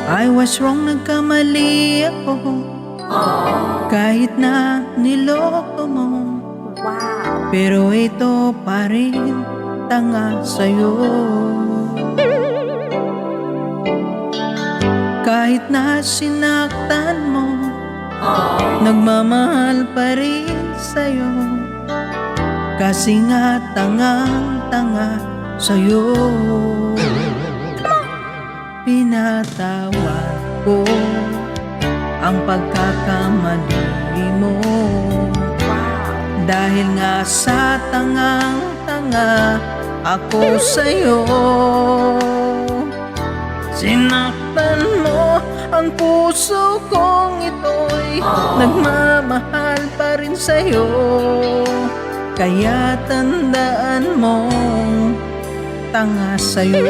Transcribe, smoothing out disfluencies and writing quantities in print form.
I was wrong, nagkamali ako. Kahit na niloko mo, Wow! pero ito pa rin tanga sa'yo. Kahit na sinaktan mo, nagmamahal pa rin sa'yo. Kasi nga tangang-tanga sa'yo. Pinatawad ko ang pagkakamali mo, dahil nga sa tangang-tanga ako sa'yo. Sinaktan mo ang puso kong ito'y nagmamahal pa rin sa'yo. Kaya tandaan mo, tanga sa'yo.